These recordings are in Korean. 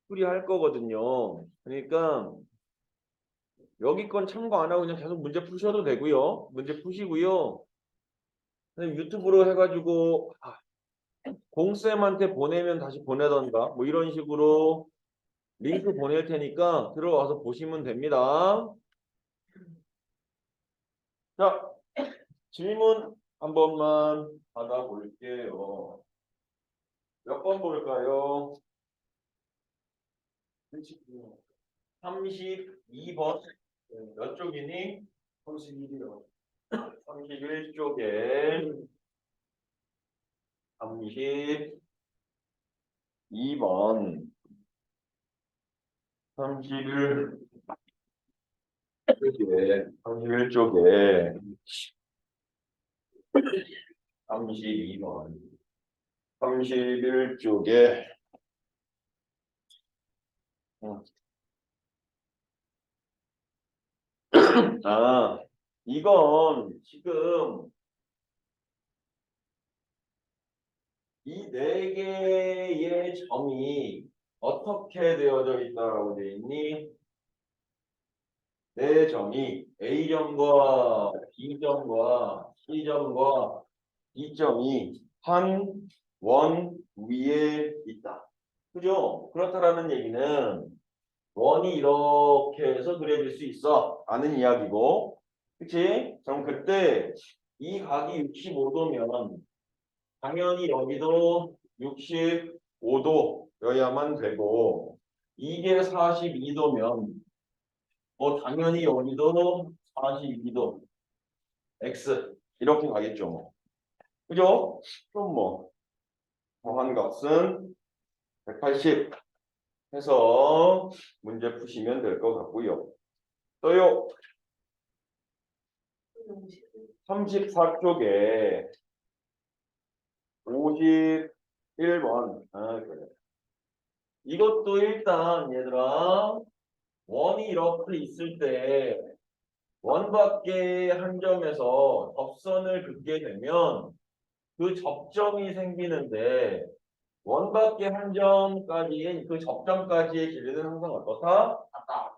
풀이할 거거든요. 그러니까 여기 건 참고 안 하고 그냥 계속 문제 푸셔도 되고요. 문제 푸시고요. 선생님 유튜브로 해가지고 공쌤한테 보내면 다시 보내던가 뭐 이런 식으로 링크 보낼 테니까 들어와서 보시면 됩니다. 자, 질문 한 번만 받아볼게요. 몇 번 볼까요? 32번. 몇 쪽이니? 31이요. 31쪽에 32번. 31쪽에 31쪽에 32번. 31쪽에 이건 지금 이 네 개의 점이 어떻게 되어져 있다라고 되어 있니? 네 점이 A점과 B점과 C점과 D점이 한 원 위에 있다. 그죠? 그렇다라는 얘기는 원이 이렇게 해서 그려질 수 있어. 라는 이야기고. 그치? 그럼 그때 이 각이 65도면 당연히 여기도 65도여야만 되고 이게 42도면 뭐 당연히 여기도 42도 x 이렇게 가겠죠. 뭐. 그죠? 그럼 뭐 더한 값은 180 해서 문제 푸시면 될 것 같고요. 또요. 34쪽에 51번. 그래. 이것도 일단 얘들아 원이 이렇게 있을 때 원 밖의 한 점에서 접선을 긋게 되면 그 접점이 생기는데 원 밖의 한 점까지의 그 접점까지의 길이는 항상 어떻다? 같다.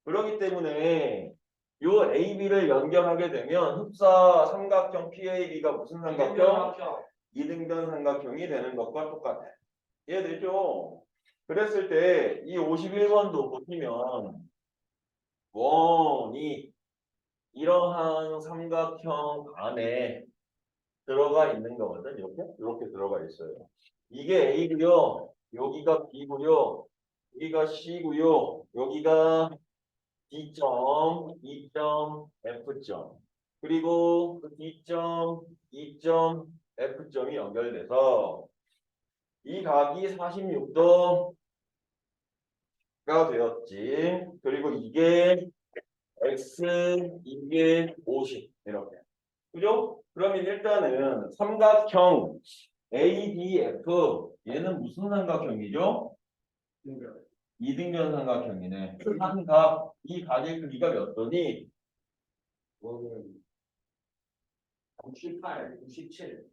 그렇기 때문에 요 AB를 연결하게 되면 흡사 삼각형 PAB가 무슨 삼각형? 이등변 삼각형이 되는 것과 똑같아. 이해되죠? 그랬을 때 이 51번도 보시면 원이 이러한 삼각형 안에 들어가 있는 거거든. 이렇게 들어가 있어요. 이게 A고요. 여기가 B고요. 여기가 C고요. 여기가 D점, E점, F점. 그리고 그 D점, E점, F점이 연결돼서 이 각이 46도가 되었지. 그리고 이게 X, 이게 50 이렇게. 그죠? 그러면 일단은 삼각형 ADF 얘는 무슨 삼각형이죠? 이등변 삼각형이네. 한 각, 이 각의 크기가 몇 도니? 68, 67.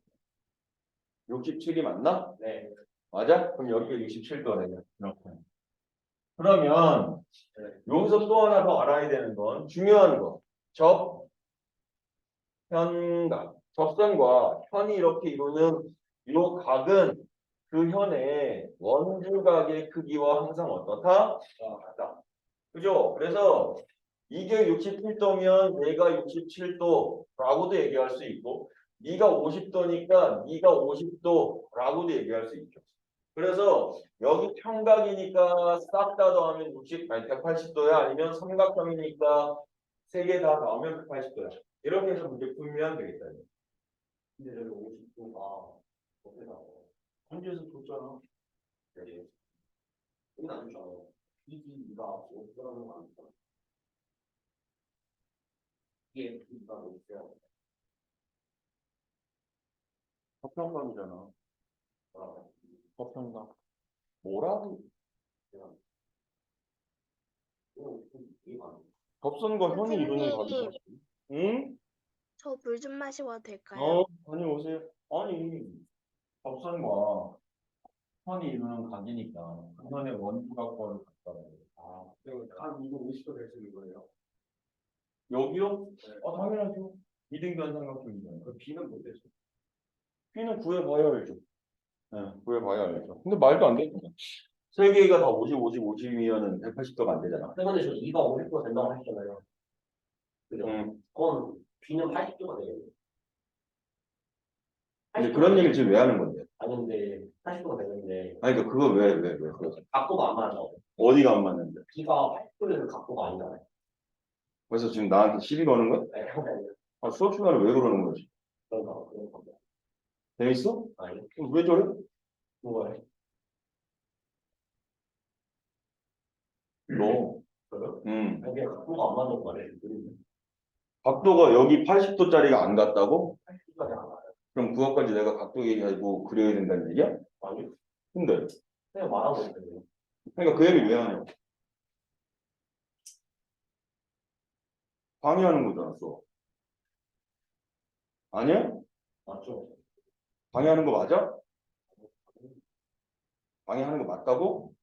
67이 맞나? 네. 맞아? 그럼 여기가 67도네. 이렇게. 그러면 여기서 또 하나 더 알아야 되는 건 중요한 거. 현각. 접선과 현이 이렇게 이루는 이 각은 그 현의 원주각의 크기와 항상 어떻다? 같다. 그죠? 그래서 이게 67도면 얘가 67도라고도 얘기할 수 있고 네가 50도니까 네가 50도라고도 얘기할 수 있죠. 그래서 여기 평각이니까 싹 다 더하면 180도야 아니면 삼각형이니까 세 개 다 더하면 180도야. 이렇게 해서 문제 풀면 되겠다. 근데 여기 50도가 어떻게 나와? 현지에서 줬잖아. 네. 여기 안 줬잖아. 이가 50도라는 거 아니까. 이게 이가 어디야? 서평감이잖아. 서평감. 뭐라고? 접선과 현이 이루는 각이다. 응? 저 물 좀 마시고 와도 될까요? 다녀오세요. 아니, 접선과 현이 이루는 각이니까 그 현의 원주각과를 같다고. 아, 그리고 각 이거 50도 될 수 있는 거예요. 여기요? 네. 당연하죠. 이등변 삼각형이잖아요. 그 B는 못 되죠. B는 구해봐야 알죠. 네, 구해봐야 알죠. 근데 말도 안 돼. 세 개가 다 50, 50, 50이면은 180도가 안 되잖아. 근데 저 2가 50도 된다고 하셨잖아요. 그죠? 응. 그건 B는 80도가 되겠네요. 근데 그런 얘기를 지금 왜 하는 건데? 아니 근데 80도가 되는데 아니, 그러니까 그거 왜 그러지? 각도가 안 맞아요. 어디가 안 맞는데? B가 80도에는 각도가 아니잖아요. 그래서 지금 나한테 시비 거는 거야? 네, 아, 수업 시간에 왜 그러는 거지? 그런 겁니다. 재밌어? 아니, 그럼 왜 저래? 그거예요. 너. 그래요? 응. 아니, 그냥 각도가 안 맞는 말이에요. 각도가 여기 80도짜리가 안 같다고? 80도까지 안 맞아요. 그럼 그것까지 내가 각도 얘기하고 그려야 된다는 얘기야? 아니, 근데 그냥 말하고 있는데. 그러니까 그 얘기를 왜 하냐고. 방해하는 거잖아, 수업. 아니야? 맞죠? 방해하는 거 맞아? 방해하는 거 맞다고?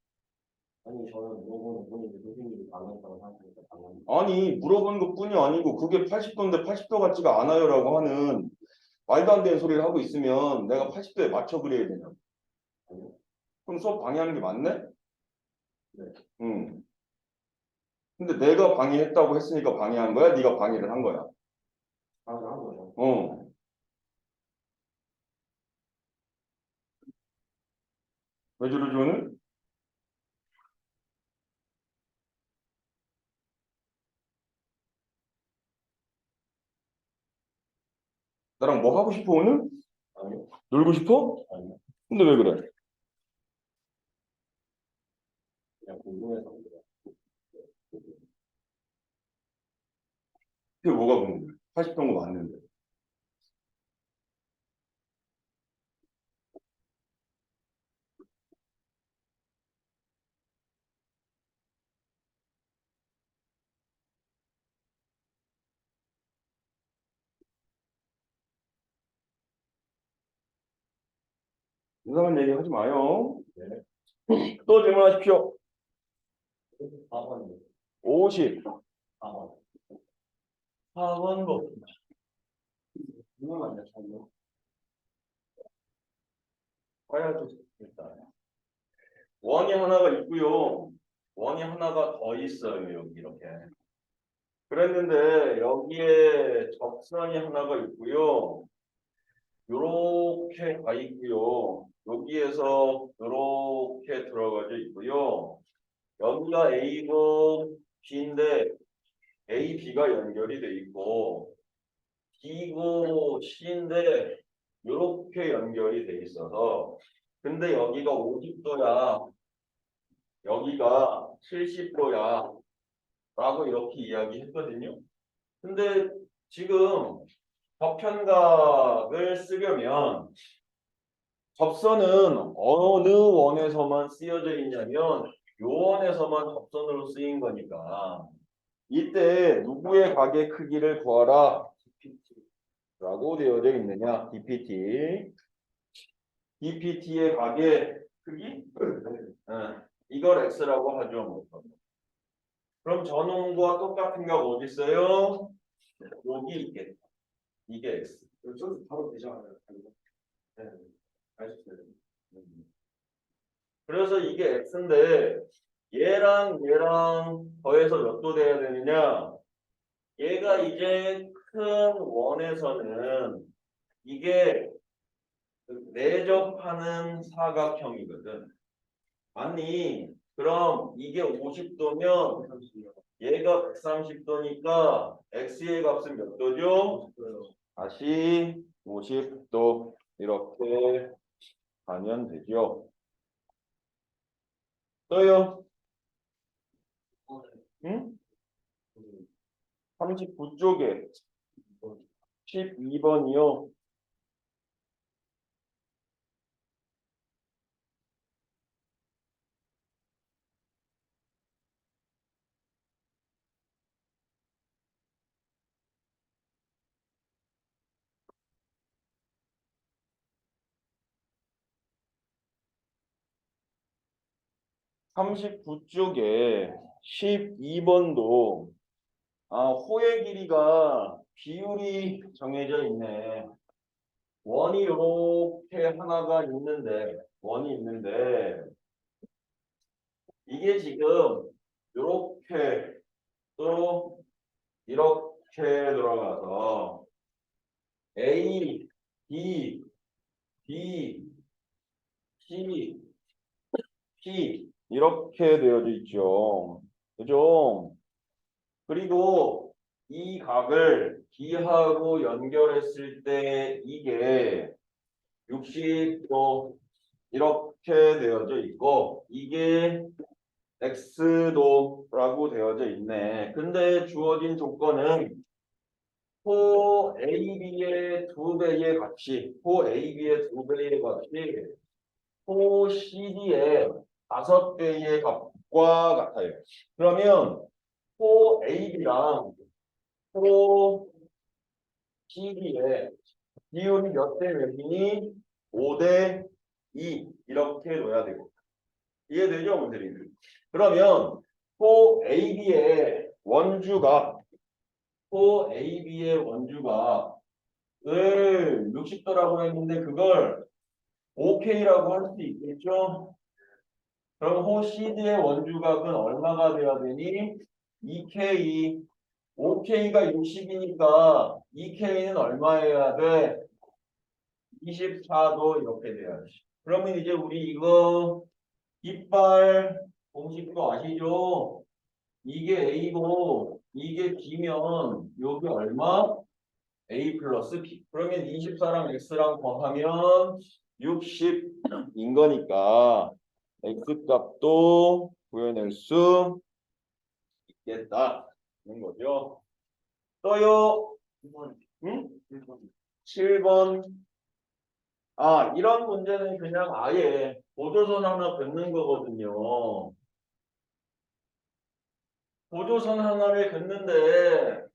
아니, 저는 물어보는 분이 선생님이 방했다고 생각하니까 방금. 아니, 물어보는 것뿐이 아니고 그게 80도인데 80도 같지가 않아요라고 하는 말도 안 되는 소리를 하고 있으면 내가 80도에 맞춰 그려야 되냐고. 그럼 수업 방해하는 게 맞네? 네. 응. 근데 내가 방해했다고 했으니까 방해한 거야? 네가 방해를 한 거야? 방해를 한 거죠. 어. 왜 저러지 오늘? 나랑 뭐 하고 싶어 오늘? 아니요? 놀고 싶어? 아니요. 근데 왜 그래? 그냥 궁금해서 그래요. 그게 뭐가 궁금해? 80도인 거 맞는데. 이상한 얘기 하지 마요. 네. 또 질문하십시오. 4번이요. 50. 4번. 4번 거. 이건 아니야, 저요. 봐야죠. 일단. 원이 하나가 있고요. 원이 하나가 더 있어요. 여기 이렇게. 그랬는데 여기에 적선이 하나가 있고요. 요렇게 가 있고요. 여기에서 요렇게 들어가져 있고요. 여기가 A고 B인데 A, B가 연결이 돼 있고 B고 C인데 요렇게 연결이 돼 있어서 근데 여기가 50도야. 여기가 70도야. 라고 이렇게 이야기했거든요. 근데 지금 접현각을 쓰려면 접선은 어느 원에서만 쓰여져 있냐면 요 원에서만 접선으로 쓰인 거니까 이때 누구의 각의 크기를 구하라 라고 되어져 있느냐 DPT DPT의 각의 크기 이걸 X라고 하죠. 그럼 전원과 똑같은 각 어디 있어요? 여기 있겠다. 이게 X. 저기서 바로 되잖아요. 네. 알겠어요. 그래서 이게 X인데 얘랑 얘랑 더해서 몇 도 돼야 되느냐? 얘가 이제 큰 원에서는 이게 내접하는 사각형이거든. 아니, 그럼 이게 50도면 얘가 130도니까 x의 값은 몇 도죠? 다시 50도 이렇게 가면 되죠. 또요? 응? 39쪽에 12번이요. 39쪽에 12번도 호의 길이가 비율이 정해져 있네. 원이 이렇게 하나가 있는데 원이 있는데 이게 지금 이렇게 또 이렇게 들어가서 A, B, B, C, P 이렇게 되어져 있죠. 그죠? 그리고 이 각을 B하고 연결했을 때 이게 60도 이렇게 되어져 있고 이게 X도라고 되어져 있네. 근데 주어진 조건은 호 AB의 2배의 값이 호 AB의 2배의 값이 호 CD의 5배의 값과 같아요. 그러면 호 AB랑 호 CD의 비율이 몇 대 몇이니? 5대 2 이렇게 놓아야 되고 이해되죠, 문제들? 그러면 호 AB의 원주가 호 AB의 원주가 을 60도라고 했는데 그걸 5K라고 할 수 있겠죠? 그럼 호 CD의 원주각은 얼마가 돼야 되니? 2K 5K가 60이니까 2K는 얼마여야 돼? 24도 이렇게 돼야지. 그러면 이제 우리 이거 이빨 공식도 아시죠? 이게 A고 이게 B면 여기 얼마? A 플러스 B. 그러면 24랑 X랑 더하면 60인 거니까 X 값도 구해낼 수 있겠다는 거죠. 또요. 응? 7번. 이런 문제는 그냥 아예 보조선 하나 긋는 거거든요. 보조선 하나를 긋는데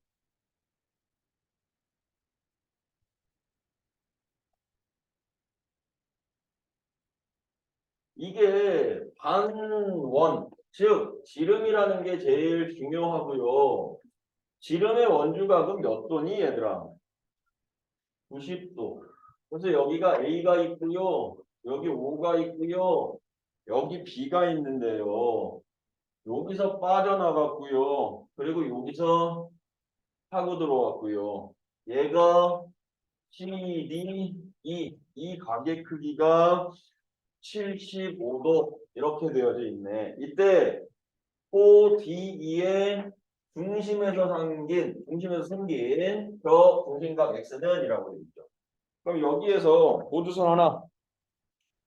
이게 반원, 즉 지름이라는 게 제일 중요하고요. 지름의 원주각은 몇 도니 얘들아? 90도. 그래서 여기가 A가 있고요. 여기 O가 있고요. 여기 B가 있는데요. 여기서 빠져나갔고요. 그리고 여기서 타고 들어왔고요. 얘가 CD, 이 각의 크기가 75도 이렇게 되어져 있네. 이때 ODE의 중심에서 생긴 저 중심각 X는 이라고 되어 있죠. 그럼 여기에서 보조선 하나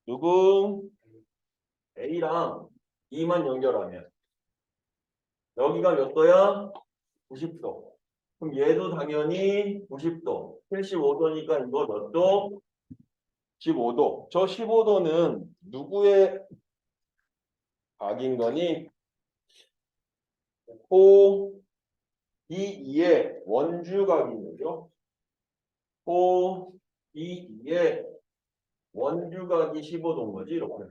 누구 A랑 E만 연결하면 여기가 몇 도야? 90도. 그럼 얘도 당연히 90도. 75도니까 이거 몇 도? 15도. 저 15도는 누구의 각인 거니? 호 D2의 원주각인 거죠. 호 D2의 원주각이 15도인 거지, 이렇게.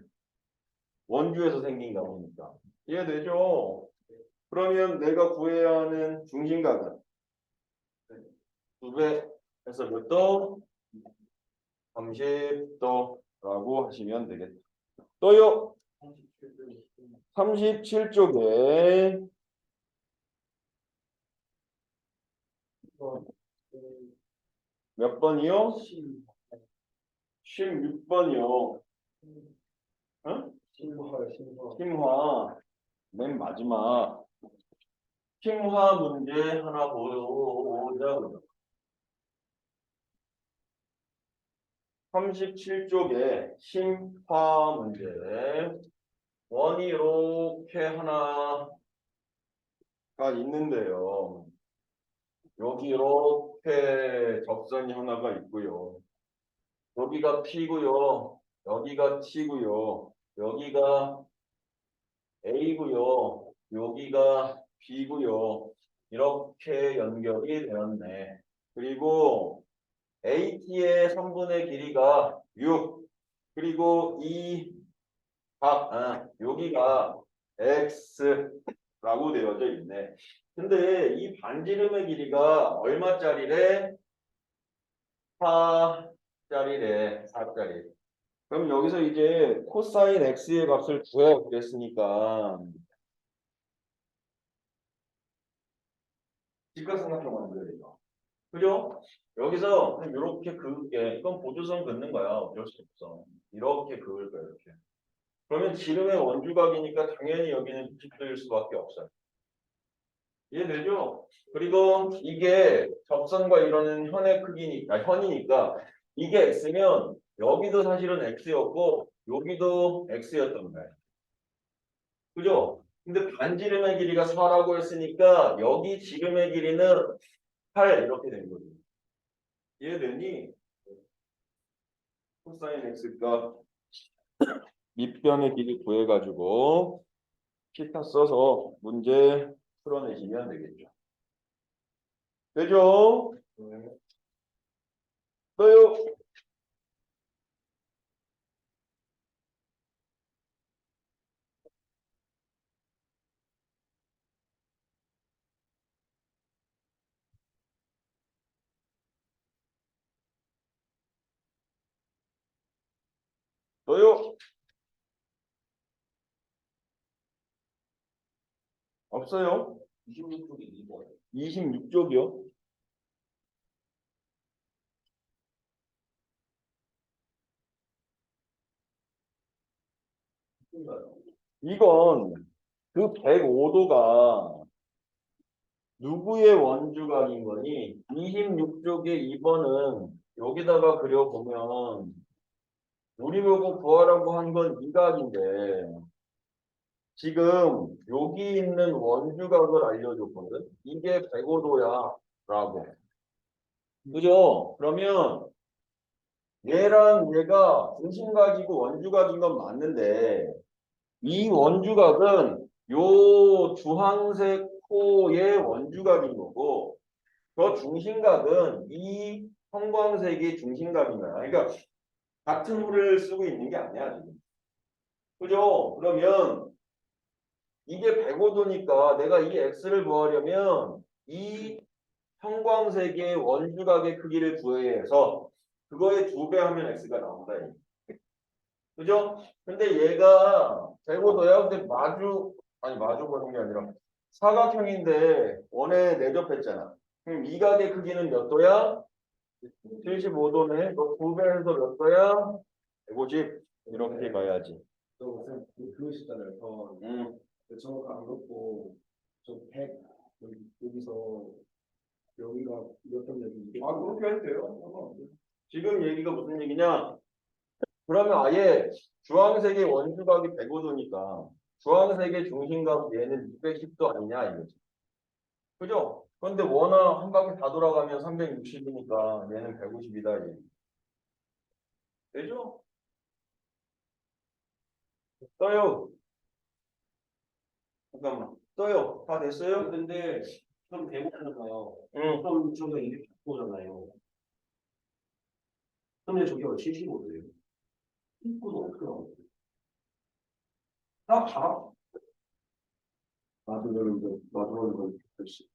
원주에서 생긴 각이니까. 이해되죠? 그러면 내가 구해야 하는 중심각은 2배에서 몇 도? 30도라고 하시면 되겠다. 또요. 37쪽에 몇 번이요? 16번이요. 응? 심화. 맨 마지막. 심화 문제 하나 보자. 37쪽에 심화 문제. 원이 이렇게 하나가 있는데요. 여기 이렇게 접선이 하나가 있고요. 여기가 P고요. 여기가 T고요. 여기가 A고요. 여기가 B고요. 이렇게 연결이 되었네. 그리고 AT의 선분의 길이가 6. 그리고 이 각, 여기가 x라고 되어져 있네. 근데 이 반지름의 길이가 얼마짜리래? 4짜리래. 4짜리. 그럼 여기서 이제 코사인 x의 값을 구해 그랬으니까 직각삼각형 만들어야 돼요. 그죠? 여기서 이렇게 그을게. 이건 보조선 긋는 거야. 어쩔 수 없어. 이렇게 그을 거야. 이렇게. 그러면 지름의 원주각이니까 당연히 여기는 90도일 수밖에 없어요. 이해되죠? 그리고 이게 접선과 이루는 현의 크기니까, 현이니까 이게 x면 여기도 사실은 x였고 여기도 x였던 거예요. 그죠? 근데 반지름의 길이가 4라고 했으니까 여기 지름의 길이는 8 이렇게 된 거죠. 이해되니? 코사인 x가 밑변의 길이 구해가지고 피타 써서 문제 풀어내시면 되겠죠. 되죠? 또요. 또요. 없어요. 26쪽이 2번. 26쪽이요. 이건 그 105도가 누구의 원주각인 거니? 26쪽의 2번은 여기다가 그려보면 우리 보고 구하라고 한 건 이 각인데 지금 여기 있는 원주각을 알려줬거든. 이게 105도야 라고. 그죠? 그러면 얘랑 얘가 중심각이고 원주각인 건 맞는데 이 원주각은 요 주황색 코의 원주각인 거고 저 중심각은 이 형광색의 중심각인 거야. 그러니까 같은 호를 쓰고 있는 게 아니야 지금. 그죠? 그러면 이게 105도니까 내가 이 x를 구하려면 이 형광색의 원주각의 크기를 구해야 해서 그거의 2배 하면 x가 나온다. 그죠? 근데 얘가 105도야. 근데 마주 보는 게 아니라 사각형인데 원에 내접했잖아. 그럼 이 각의 크기는 몇 도야? 75도네. 너 2배 해서 몇 도야? 150. 이렇게 가야지. 또 그러시잖아요. 저거 안 긋고 저 100, 여기서 여기가 몇점 여기. 아, 그렇게 해도 돼요. 지금 얘기가 무슨 얘기냐? 그러면 아예 주황색의 원주각이 105도니까 주황색의 중심각 얘는 210도 아니냐 이거지. 그죠? 그런데 원화 한 바퀴 다 돌아가면 360이니까 얘는 150이다. 얘. 되죠? 떠요. 잠깐만. 떠요. 다 됐어요? 근데 좀 대목하잖아요. 응. 그럼 저기가 200도잖아요. 그러면 저기가 75도예요. 19도 어떻게 나와요? 딱 봐. 마주보는 글씨.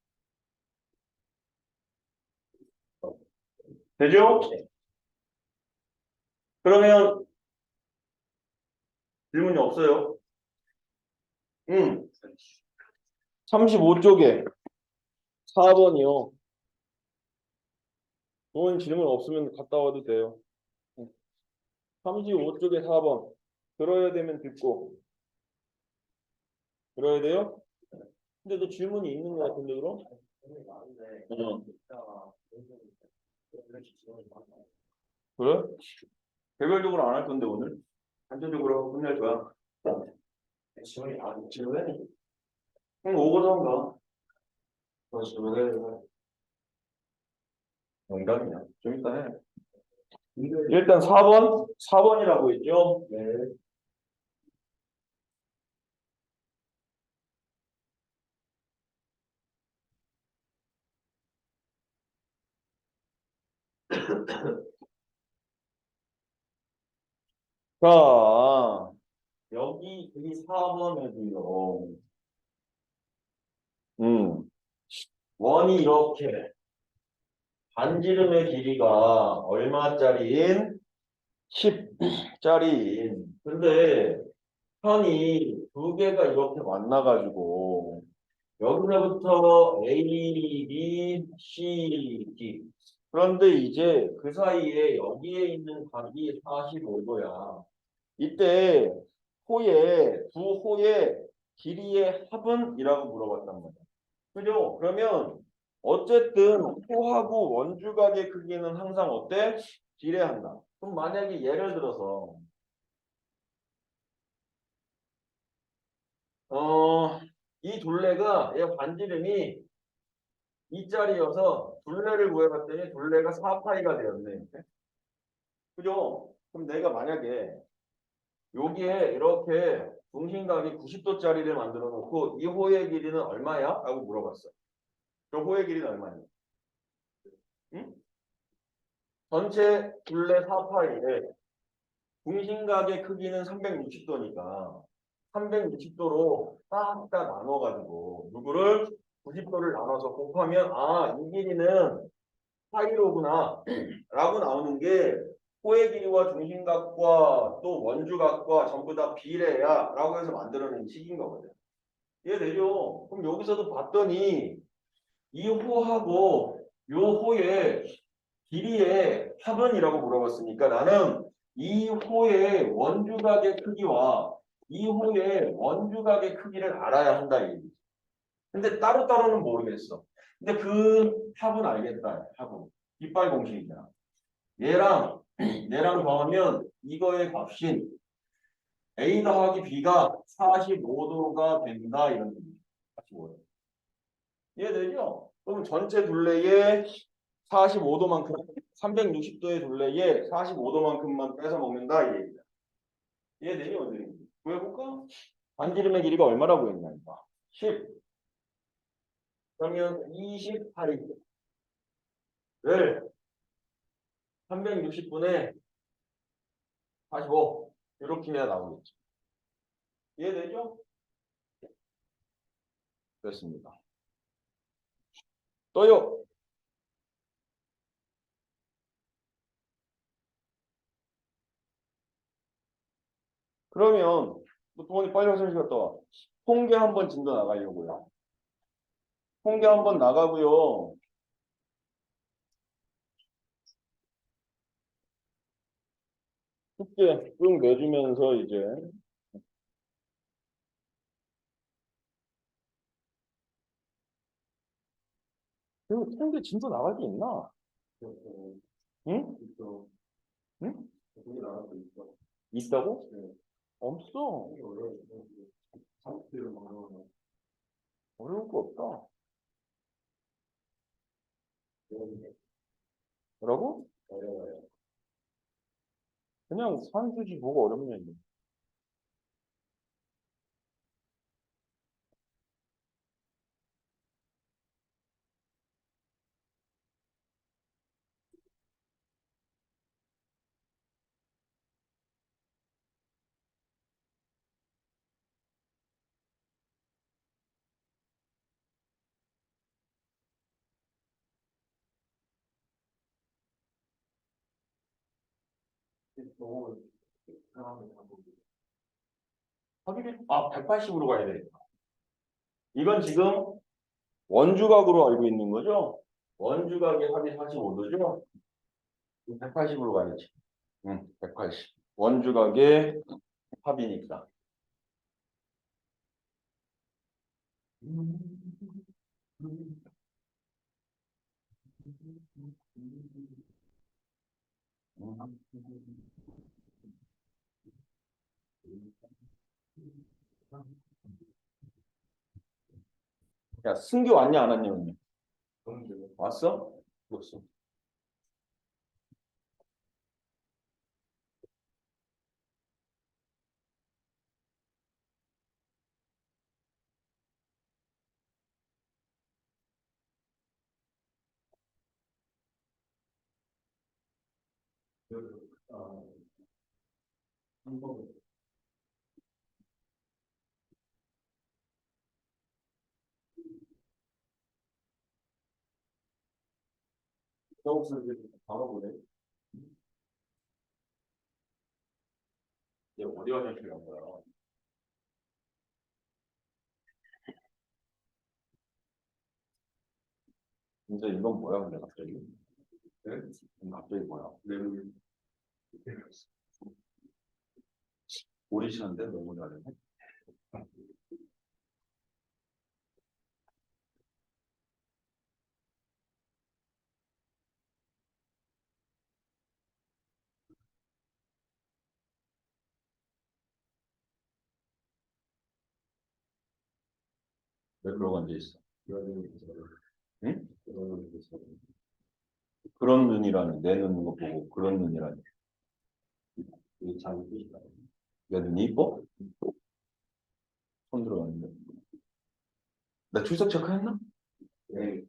되죠? 그러면 질문이 없어요. 응. 35쪽에 4번이요. 좋은 질문 없으면 갔다 와도 돼요. 35쪽에 4번. 들어야 되면 듣고. 들어야 돼요? 근데 너 질문이 있는 것 같은데 그럼? 응. 그래? 개별적으로 안 할 건데 오늘? 단체적으로 하고 끝낼 거야. 지원이 안 지원해? 그럼 오고서 가. 지원해. 농담이야. 좀 이따 해. 일단 4번? 4번이라고 했죠? 네. 자, 여기 이 4번에도요. 원이 이렇게 반지름의 길이가 얼마짜리인? 10짜리인. 근데 편이 두 개가 이렇게 만나가지고 여기서부터 A, B, C, D. 그런데 이제 그 사이에 여기에 있는 각이 45도야. 이때 두 호의 길이의 합은?이라고 물어봤단 말이야. 그죠? 그러면 어쨌든 호하고 원주각의 크기는 항상 어때? 비례한다. 그럼 만약에 예를 들어서 이 둘레가 얘 반지름이 2짜리여서 둘레를 구해봤더니 둘레가 4파이가 되었네. 그죠? 그럼 내가 만약에 여기에 이렇게 중심각이 90도짜리를 만들어 놓고 이 호의 길이는 얼마야? 라고 물어봤어. 저 호의 길이는 얼마냐? 응? 전체 둘레 4파이에 중심각의 크기는 360도니까 360도로 딱 다 나눠가지고 누구를 90도를 나눠서 곱하면 이 길이는 파이로구나 라고 나오는 게 호의 길이와 중심각과 또 원주각과 전부 다 비례야 라고 해서 만들어낸 식인 거거든. 이해되죠? 그럼 여기서도 봤더니 이 호하고 요 호의 길이의 합은이라고 물어봤으니까 나는 이 호의 원주각의 크기와 이 호의 원주각의 크기를 알아야 한다 이 얘기지. 근데 따로따로는 모르겠어. 근데 그 합은 알겠다. 합은. 이빨 공식이잖아. 얘랑 얘랑 더하면 이거의 값인 A 더하기 B가 45도가 된다 이런 얘기죠. 45도. 이해되죠? 그럼 전체 둘레의 45도만큼 360도의 둘레에 45도만큼만 빼서 먹는다 이 얘기다. 이해되니 어디? 구해볼까? 반지름의 길이가 얼마라고 했냐니까. 10. 그러면 28을 360분의 45 이렇게 해야 나오겠죠. 이해되죠? 됐습니다. 또요. 그러면 부모님 빨리 화장실 갔다 와. 통계 한번 진도 나가려고요. 통계 한번 나가고요. 숙제 쭉 내주면서 이제 그리고 통계 진도 나갈 게 있나? 응? 있어. 응? 거기 나가고 있어. 있다고? 네. 없어. 이게 어려워. 30대로 나가는 어려울 거 없다. 거. 뭐라고? 어려워요. 그냥 산수지 뭐가 어렵냐 이게. 너무 사람을 하고. 확인해. 180으로 가야 돼. 이건 지금 원주각으로 알고 있는 거죠? 원주각의 합이 45도죠? 180으로 가야지. 응, 180. 원주각의 합이니까. 야, 승규 왔냐 안 왔냐 오늘? 왔어? 왔어. 한번 부동산들 바로 보내. 이제 어디 화장실 간 거야? 진짜 이건 뭐야 근데 갑자기? 네? 갑자기 뭐야? 네. 오리지널인데 너무 잘해. 왜 그러고 앉아 있어? 응? 그런 눈이라는 내 눈 거 보고 그런 눈이라니. 이게 참 뜻이다. 내 눈이 이뻐? 손 들어갔는데. 나 출석 체크했나? 네.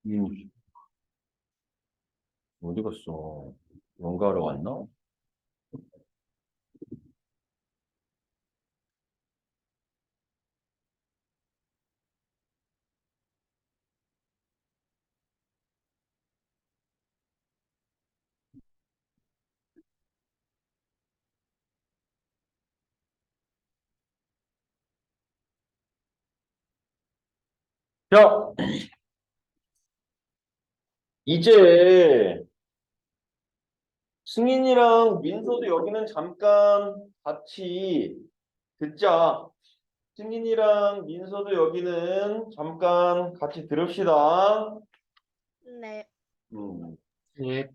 음, 어디 갔어? 뭔가하러 갔나? 자, 이제 승인이랑 민서도 여기는 잠깐 같이 듣자. 승인이랑 민서도 여기는 잠깐 같이 들읍시다. 네. 음. 네.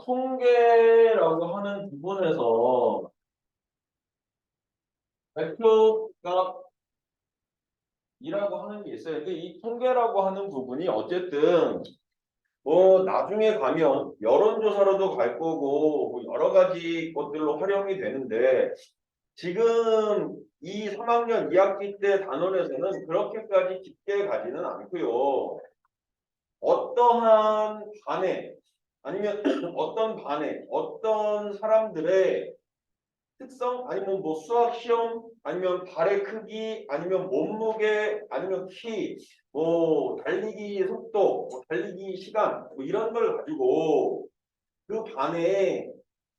통계라고 하는 부분에서 대표값이라고 하는 게 있어요. 근데 이 통계라고 하는 부분이 어쨌든 뭐 나중에 가면 여론조사로도 갈 거고 뭐 여러 가지 것들로 활용이 되는데 지금 이 3학년 2학기 때 단원에서는 그렇게까지 깊게 가지는 않고요. 어떠한 반에 아니면 어떤 반에 어떤 사람들의 특성 아니면 뭐 수학 시험 아니면 발의 크기 아니면 몸무게 아니면 키 뭐 달리기 속도 뭐 달리기 시간 뭐 이런 걸 가지고 그 반의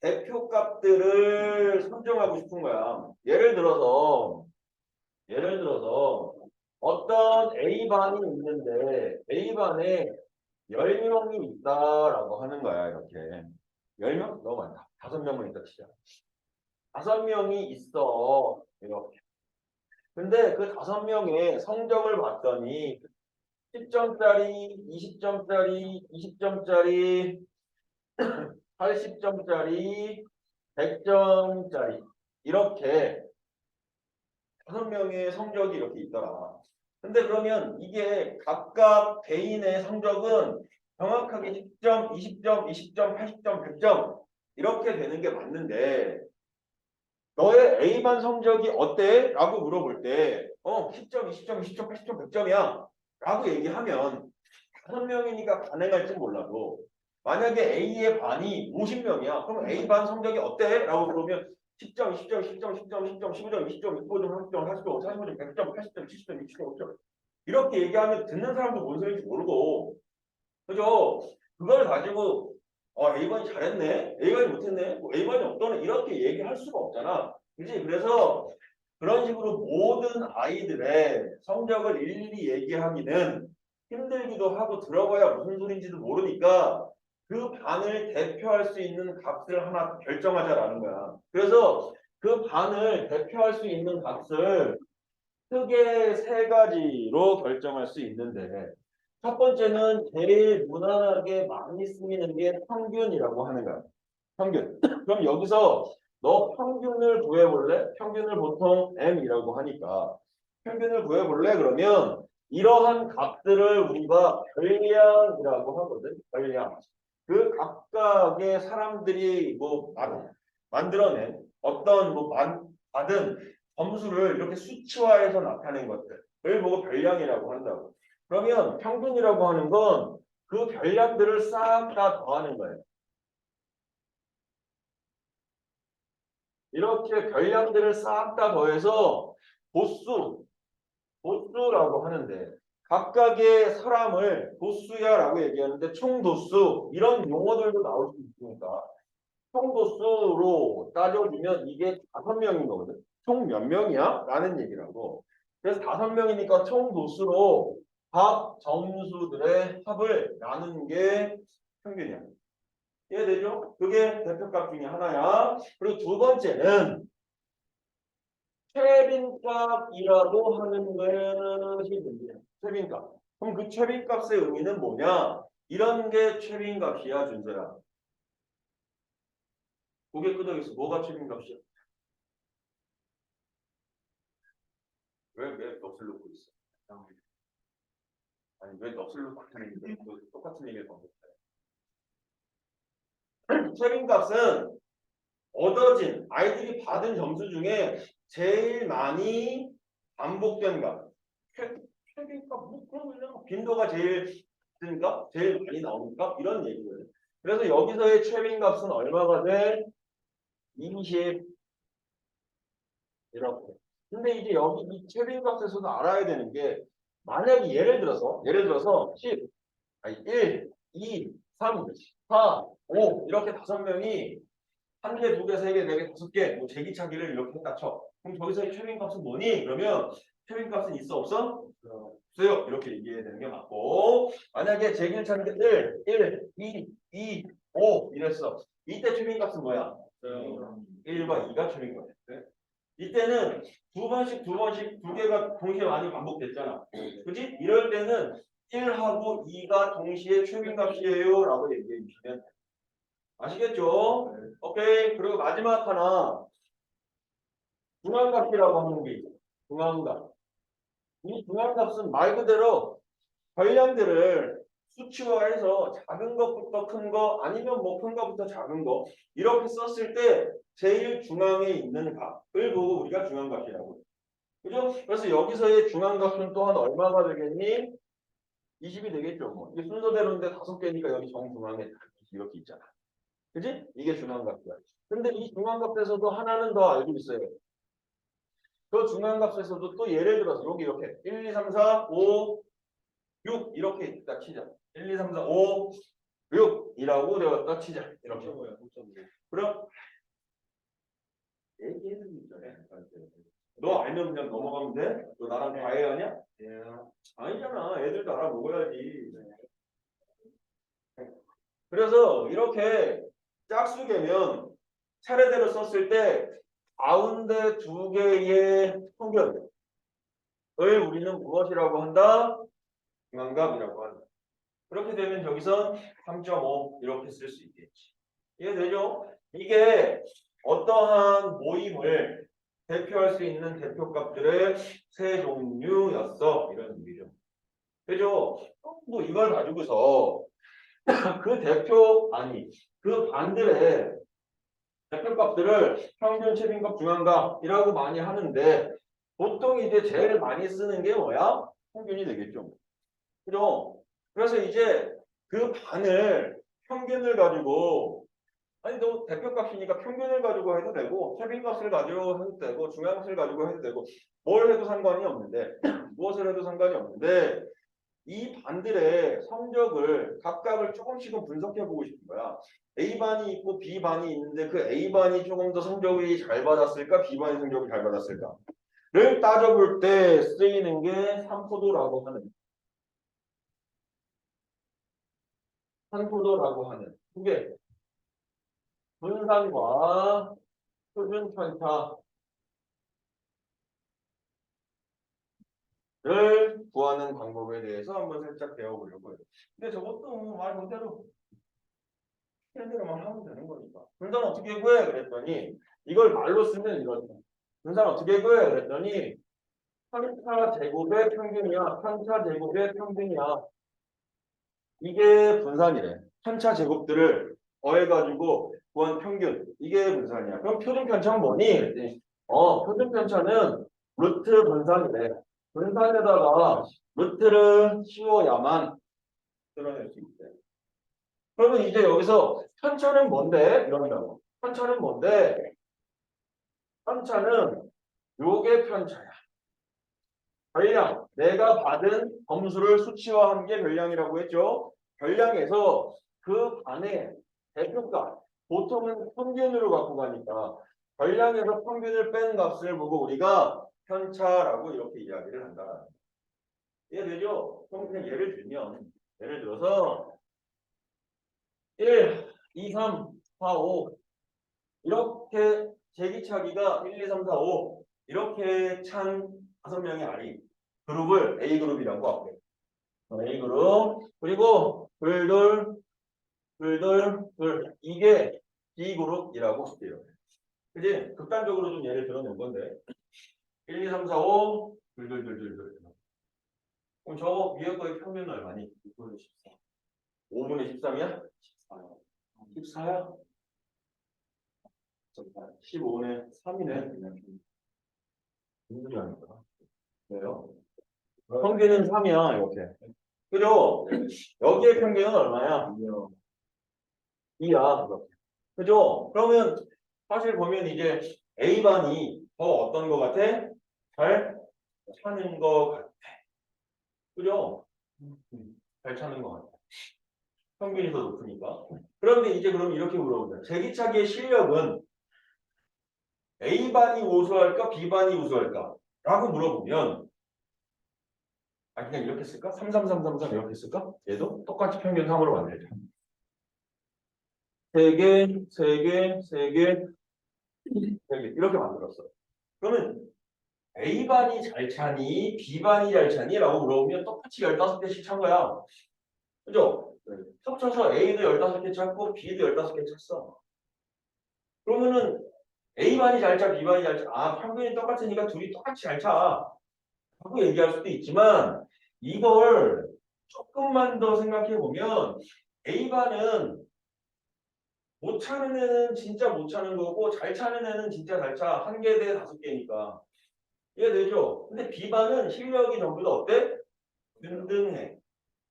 대표값들을 선정하고 싶은 거야. 예를 들어서 어떤 A반이 있는데 A반에 10명이 있다라고 하는 거야. 이렇게 10명? 너무 많다. 5명만 있다 치자. 5명이 있어. 이렇게. 근데 그 5명의 성적을 봤더니 10점짜리, 20점짜리, 20점짜리, 80점짜리, 100점짜리 이렇게 5명의 성적이 이렇게 있더라. 근데 그러면 이게 각각 개인의 성적은 정확하게 10점, 20점, 20점, 80점, 100점 이렇게 되는 게 맞는데 너의 A반 성적이 어때? 라고 물어볼 때 10점, 20점, 20점, 80점, 100점이야 라고 얘기하면 5명이니까 가능할지 몰라도 만약에 A의 반이 50명이야. 그럼 A 반 성적이 어때? 라고 물으면 10점, 20점, 10점, 10점, 10점, 15점, 20점, 25점, 30점, 40점, 45점, 100점, 80점, 70점, 60점, 50점 이렇게 얘기하면 듣는 사람도 뭔 소리인지 모르고 그죠? 그걸 가지고 A반이 잘했네? A반이 못했네? 뭐 A반이 없더네? 이렇게 얘기할 수가 없잖아. 그지? 그래서 그런 식으로 모든 아이들의 성적을 일일이 얘기하기는 힘들기도 하고 들어봐야 무슨 소린지도 모르니까 그 반을 대표할 수 있는 값을 하나 결정하자라는 거야. 그래서 그 반을 대표할 수 있는 값을 크게 세 가지로 결정할 수 있는데 첫 번째는 제일 무난하게 많이 쓰이는 게 평균이라고 하는 거야. 평균. 그럼 여기서 너 평균을 구해볼래? 평균을 보통 M이라고 하니까 평균을 구해볼래? 그러면 이러한 값들을 우리가 별량이라고 하거든. 별량. 그 각각의 사람들이 뭐 만들어낸 어떤 뭐 받은 점수를 이렇게 수치화해서 나타낸 것들을 보고 별량이라고 한다고. 그러면 평균이라고 하는 건 그 별량들을 싹 다 더하는 거예요. 이렇게 별량들을 싹 다 더해서 도수라고 하는데 각각의 사람을 도수야라고 얘기하는데 총도수 이런 용어들도 나올 수 있으니까 총도수로 따져주면 이게 5명인 거거든. 총 몇 명이야? 라는 얘기라고. 그래서 5명이니까 총도수로 각 점수들의 합을 나누는 게 평균이야. 이해되죠? 그게 대표값 중에 하나야. 그리고 두 번째는 최빈값이라고 하는 것이 문제야. 최빈값. 그럼 그 최빈값의 의미는 뭐냐? 이런 게 최빈값이야, 준서야. 고개 끄덕였어. 뭐가 최빈값이야? 왜 넋을 놓고 있어? 아니, 왜 넋을 놓고 있는데 똑같은 얘기를 반복해. 최빈값은 얻어진 아이들이 받은 점수 중에 제일 많이 반복된 값. 최빈값 뭐 그러면 빈도가 제일 있으니까 제일 많이 나오니까 이런 얘기거든요. 그래서 여기서의 최빈값은 얼마가 돼? 20 이렇게. 근데 이제 여기 이 최빈값에서도 알아야 되는 게 만약에 예를 들어서 10, 아니 1, 2, 3, 4, 5 이렇게 5명이 한 개, 두 개, 세 개, 네 개, 다섯 개, 뭐 제기차기를 이렇게 했다 쳐. 그럼 저기서의 최빈값은 뭐니? 그러면 최빈값은 있어 없어? 없어요. 이렇게 얘기해야 되는 게 맞고 만약에 제기차기 1, 2, 5 이랬어. 이때 최빈값은 뭐야? 1과 2가 최빈값이야. 이때는 두 번씩 두 개가 동시에 많이 반복됐잖아. 그지? 이럴 때는 1하고 2가 동시에 최빈값이에요 라고 얘기해 주시면 돼. 아시겠죠? 오케이. 그리고 마지막 하나 중앙값이라고 하는 게 있어. 중앙값. 이 중앙값은 말 그대로 별량들을 수치화해서 작은 것부터 큰 거 아니면 뭐 큰 거부터 작은 거 이렇게 썼을 때 제일 중앙에 있는 값을 보고 우리가 중앙값이라고 해요. 그죠? 그래서 여기서의 중앙값은 또한 얼마가 되겠니? 20이 되겠죠. 뭐. 이게 순서대로인데 5개니까 여기 정중앙에 이렇게 있잖아. 그지? 이게 중앙값이야. 근데 이 중앙값에서도 하나는 더 알고 있어요. 그 중앙값에서도 또 예를 들어서 여기 이렇게 1, 2, 3, 4, 5, 6 이렇게 있다 치자. 1, 2, 3, 4, 5, 6이라고 되었다 치자. 이렇게. 그럼 얘기해주기 있잖아. 너 알면 그냥 넘어가면 돼? 너 나랑 과외하냐? 아니잖아. 애들도 알아먹어야지. 그래서 이렇게 짝수개면 차례대로 썼을 때 가운데 두 개의 평균을 우리는 무엇이라고 한다? 중앙값이라고 한다. 그렇게 되면 저기서 3.5 이렇게 쓸 수 있겠지. 이해되죠? 이게 어떠한 모임을 대표할 수 있는 대표값들의 세 종류였어. 이런 의미죠. 그죠? 뭐 이걸 가지고서 그 반들의 대표값들을 평균, 최빈값, 중앙값이라고 많이 하는데 보통 이제 제일 많이 쓰는 게 뭐야? 평균이 되겠죠. 그죠? 그래서 이제 그 반을 평균을 가지고 아니 너 대표값이니까 평균을 가지고 해도 되고 최빈값을 가지고 해도 되고 중앙값을 가지고 해도 되고 뭘 해도 상관이 없는데 무엇을 해도 상관이 없는데 이 반들의 성적을 각각을 조금씩은 분석해 보고 싶은 거야. A반이 있고 B반이 있는데 그 A반이 조금 더 성적이 잘 받았을까? B반이 성적이 잘 받았을까? 를 따져볼 때 쓰이는 게 산포도라고 하는 두 개. 분산과 표준 편차를 구하는 방법에 대해서 한번 살짝 배워보려고 해요. 근데 저것도 말 그대로 하면 되는 거니까. 분산 어떻게 구해? 그랬더니 이걸 말로 쓰면 이거죠. 분산 어떻게 구해? 그랬더니 편차 제곱의 평균이야. 편차 제곱의 평균이야. 이게 분산이래. 편차 제곱들을 더해가지고 구한 평균. 이게 분산이야. 그럼 표준 편차는 뭐니? 그랬더니 표준 편차는 루트 분산이래. 분산에다가 루트를 씌워야만 드러낼 수 있대. 그러면 이제 여기서 편차는 뭔데? 이런다고. 편차는 뭔데? 편차는 요게 편차야. 별량. 내가 받은 점수를 수치화한 게 별량이라고 했죠. 별량에서 그 반의 대표값. 보통은 평균으로 갖고 가니까 별량에서 평균을 뺀 값을 보고 우리가 편차라고 이렇게 이야기를 한다. 이해되죠? 그럼 그냥 예를 들면 예를 들어서 1, 2, 3, 4, 5 이렇게 제기차기가 1, 2, 3, 4, 5 이렇게 찬 5명의 아이 그룹을 A그룹이라고 할게. A그룹 그리고 둘둘 이게 B그룹이라고 할게요. 그지? 극단적으로 좀 예를 들어 놓은 건데 1, 2, 3, 4, 5 둘둘 그럼 저거 위에 거의 평균은 얼마니? 5분의 14 5분의 13이야? 14야? 15분의 3이네. 무슨 소리 하는 거야? 왜요? 평균은 3이야, 이렇게. 그죠? 여기에 평균은 얼마야? 2야. 그죠? 그러면 사실 보면 이제 A반이 더 어떤 거 같아? 잘 차는 거 같아. 그죠? 잘 차는 거 같아. 평균이 더 높으니까. 그런데 이제 그럼 이렇게 물어보자. 제기차기의 실력은 A반이 우수할까? B반이 우수할까? 라고 물어보면 그냥 이렇게 쓸까? 3, 3, 3, 3, 3 이렇게 쓸까? 얘도 똑같이 평균 3으로 만들자. 3개, 3개, 3개, 3개 이렇게 만들었어. 그러면 A반이 잘 차니 B반이 잘 차니? 라고 물어보면 똑같이 15개씩 찬 거야. 그죠? 합쳐서 A도 15개 찼고 B도 15개 찼어. 그러면은 A반이 잘 차, B반이 잘 차. 평균이 똑같으니까 둘이 똑같이 잘 차. 하고 얘기할 수도 있지만 이걸 조금만 더 생각해 보면 A반은 못 차는 애는 진짜 못 차는 거고 잘 차는 애는 진짜 잘 차. 1개 대 5개니까. 이해되죠? 근데 B반은 실력이 전부 다 어때? 균등해.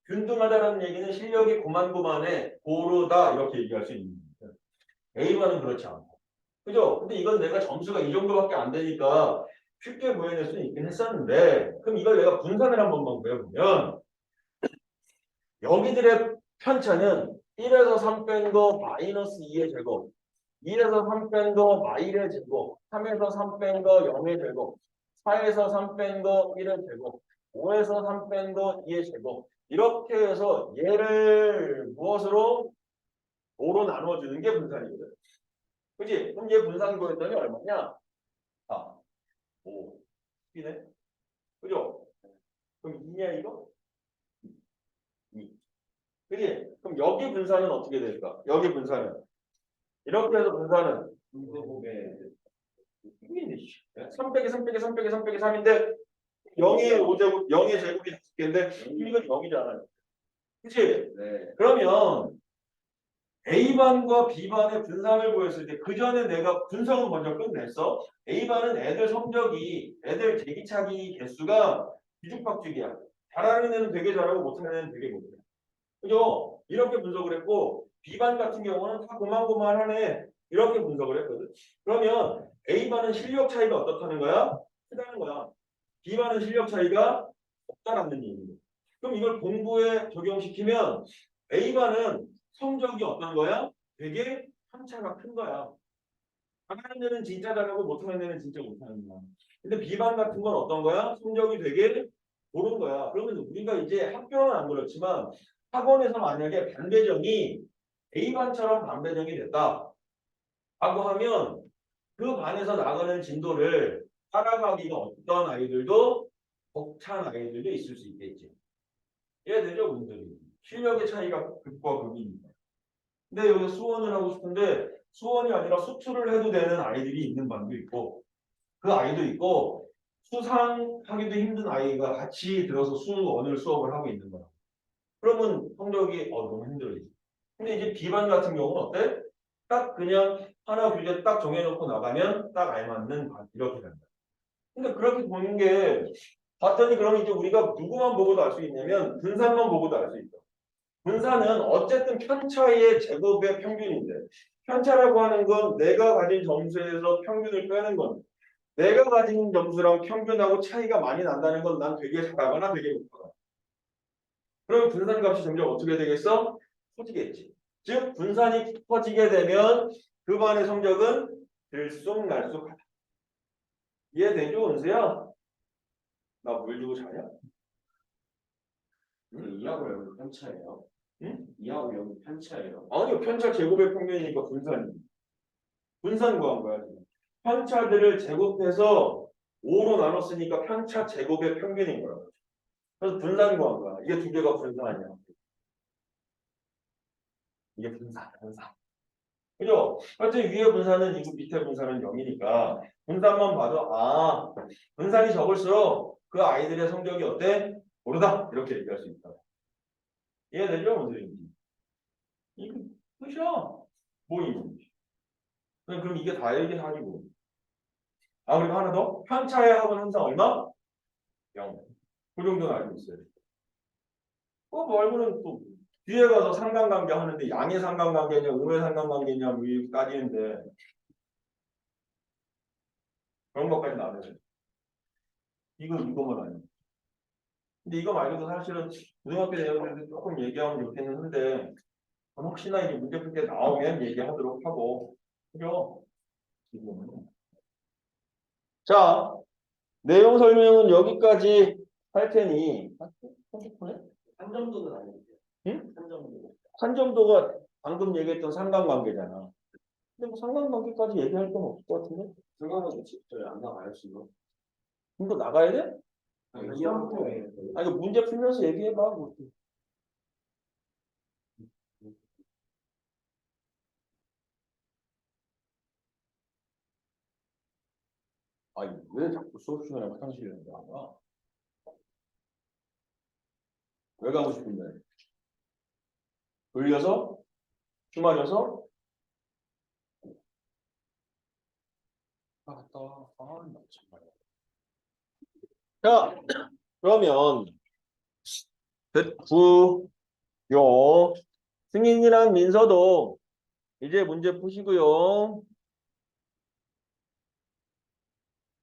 균등하다는 얘기는 실력이 고만고만해. 고르다 이렇게 얘기할 수 있는 거예요. A반은 그렇지 않고. 그죠? 근데 이건 내가 점수가 이 정도밖에 안 되니까 쉽게 구해낼 수는 있긴 했었는데 그럼 이걸 내가 분산을 한 번만 구해보면 여기들의 편차는 1에서 3 뺀 거 마이너스 2의 제곱 2에서 3 뺀 거 마일의 제곱 3에서 3 뺀 거 0의 제곱 4에서 3 뺀 거 1의 제곱 5에서 3 뺀 거 2의 제곱 이렇게 해서 얘를 무엇으로? 5로 나눠주는 게 분산이거든. 그치? 그럼 얘 분산 구했더니 얼마냐? 4, 5, 10이네. 그죠? 그럼 2냐 이거? 2. 그지? 그럼 여기 분산은 어떻게 될까? 여기 분산은 이렇게 해서 분산은 3 빼기 3 빼기 3 빼기 3 빼기 3인데 0의 5제곱 0의 제곱이 5개인데 이건 0이잖아요. 그치? 네. 그러면 A반과 B반의 분산을 보였을 때 그 전에 내가 분석을 먼저 끝냈어. A반은 애들 성적이 애들 제기차기 개수가 뒤죽박죽이야. 잘하는 애는 되게 잘하고 못하는 애는 되게 못해. 그죠? 이렇게 분석을 했고 B반 같은 경우는 다 고만고만하네. 이렇게 분석을 했거든. 그러면 A반은 실력 차이가 어떻다는 거야? 크다는 거야. B반은 실력 차이가 없다라는 얘기입니다. 그럼 이걸 공부에 적용시키면 A반은 성적이 어떤 거야? 되게 편차가 큰 거야. 잘하는 애는 진짜 잘하고 못하는 애는 진짜 못하는 거야. 근데 B반 같은 건 어떤 거야? 성적이 되게 고른 거야. 그러면 우리가 이제 학교는 안 그렇지만 학원에서 만약에 반배정이 A반처럼 반배정이 됐다. 라고 하면 그 반에서 나가는 진도를 따라가기가 어떤 아이들도 벅찬 아이들도 있을 수 있겠지. 이해되죠, 분들이? 실력의 차이가 극과 극이니까. 근데 여기서 수원을 하고 싶은데 수원이 아니라 수투를 해도 되는 아이들이 있는 반도 있고 그 아이도 있고 수상하기도 힘든 아이가 같이 들어서 수원을 수업을 하고 있는 거야. 그러면 성적이 너무 힘들어지지. 근데 이제 B반 같은 경우는 어때? 딱 그냥 하나 교재 딱 정해놓고 나가면 딱 알맞는 반 이렇게 된다. 근데 그렇게 보는 게 봤더니 그럼 이제 우리가 누구만 보고도 알 수 있냐면 분산만 보고도 알 수 있다. 분산은 어쨌든 편차의 제곱의 평균인데 편차라고 하는 건 내가 가진 점수에서 평균을 빼는 건데 내가 가진 점수랑 평균하고 차이가 많이 난다는 건 난 되게 작거나 되게 높거나. 그럼 분산값이 점점 어떻게 되겠어? 커지겠지. 즉 분산이 커지게 되면 그 반의 성적은 들쑥날쑥하다. 이해되죠, 은수야? 나 물 주고 자냐? 그 2하고 0이 편차예요. 응? 2하고 0이 편차예요. 아니요, 편차 제곱의 평균이니까 분산이. 분산 구한 거야, 지금. 편차들을 제곱해서 5로 나눴으니까 편차 제곱의 평균인 거야. 그래서 분산 구한 거야. 이게 두 개가 분산이야. 이게 분산. 그죠? 하여튼 위에 분산은 이거 밑에 분산은 0이니까 분산만 봐도 아 분산이 적을수록 그 아이들의 성적이 어때? 오르다 이렇게 얘기할 수 있다. 이해되죠? 선생님? 이거 끝이야. 뭐임? 그럼 이게 다 얘기하고. 아 그리고 하나 더 편차의 합은 항상 얼마? 0. 그 정도는 알고 있어요. 말고는 또 뒤에 가서 상관관계 하는데 양의 상관관계냐 음의 상관관계냐 뭐 이렇게 따지는데 그런 것까지는 안 해요. 이거만 아니에요. 근데 이거 말고도 사실은 고등학교 내용들도 조금 얘기하면 좋겠는 한데 혹시나 이제 문제 풀 때 나오면 얘기하도록 하고 그죠? 지금은. 자 내용 설명은 여기까지 할 테니 한 정도는 아닌데요. 응? 한 정도. 한 정도가 방금 얘기했던 상관관계잖아. 근데 뭐 상관관계까지 얘기할 건 없을 것 같은데? 상관관계 직접 안 나가요 지금. 이거 나가야 돼? 아니, 2학년에 아니 이거 문제 풀면서 얘기해봐. 뭐. 아니 왜 자꾸 수업 시간에 화장실에 가는 거야? 왜 가고 싶은데? 졸려서? 주말이어서? 나 정말. 자, 그러면 됐고요. 승인이랑 민서도 이제 문제 푸시고요.